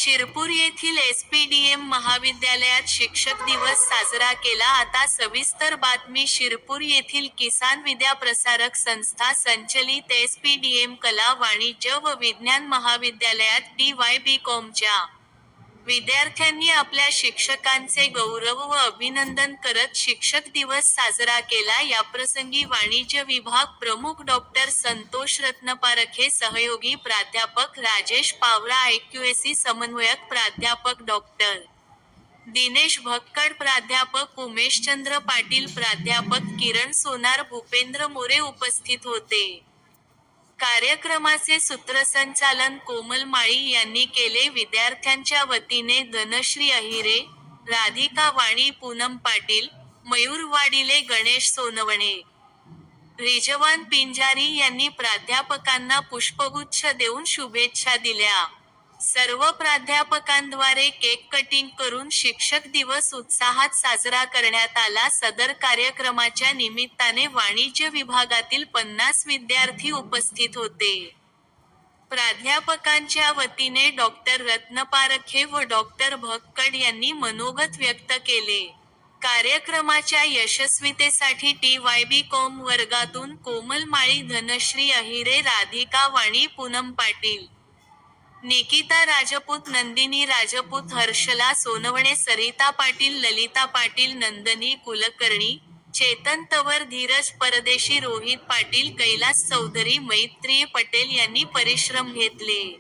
शिरपूर येथील एसपीडीएम महाविद्यालयात शिक्षक दिवस साजरा केला. आता सविस्तर बातमी. शिरपूर येथील किसान विद्या प्रसारक संस्था संचलित एसपीडीएम कला वाणिज्य व विज्ञान महाविद्यालयात डी.वाय.बी.कॉमच्या विद्यार्थ्यांनी आपल्या शिक्षकांचे गौरव व अभिनंदन करत शिक्षक दिवस साजरा केला. याप्रसंगी वाणिज्य विभाग प्रमुख डॉ. संतोष रत्नपारखे, सहयोगी प्राध्यापक राजेश पावरा, आयक्यूएसी समन्वयक प्राध्यापक डॉ. दिनेश भक्कड, प्राध्यापक उमेशचंद्र पाटील, प्राध्यापक किरण सोनार, भूपेंद्र मोरे उपस्थित होते. कार्यक्रमाचे सूत्रसंचालन कोमल माळी यांनी केले. विद्यार्थ्यांच्या वतीने धनश्री अहिरे, राधिका वाणी, पूनम पाटील, मयूर वाडिले, गणेश सोनवणे, रिजवान पिंजारी यांनी प्राध्यापकांना पुष्पगुच्छ देऊन शुभेच्छा दिल्या. सर्व प्राध्यापकांद्वारे केक कटिंग करून शिक्षक दिवस उत्साहात साजरा करण्यात आला. सदर कार्यक्रमाच्या निमित्ताने वाणिज्य विभागातील 50 विद्यार्थी उपस्थित होते. प्राध्यापकांच्या वतीने डॉ. रत्नपारखे व डॉ. भक्कड यांनी मनोगत व्यक्त केले. कार्यक्रमाच्या यशस्वीतेसाठी डी.वाय.बी.कॉम वर्गातून कोमल माळी, धनश्री अहिरे, राधिका वाणी, पूनम पाटील, निकिता राजपूत, नंदिनी राजपूत, हर्षला सोनवणे, सरिता पाटील, ललिता पाटील, नंदनी कुलकर्णी, चेतन तवर, धीरज परदेशी, रोहित पाटील, कैलास चौधरी, मैत्रिय पटेल यांनी परिश्रम घेतले.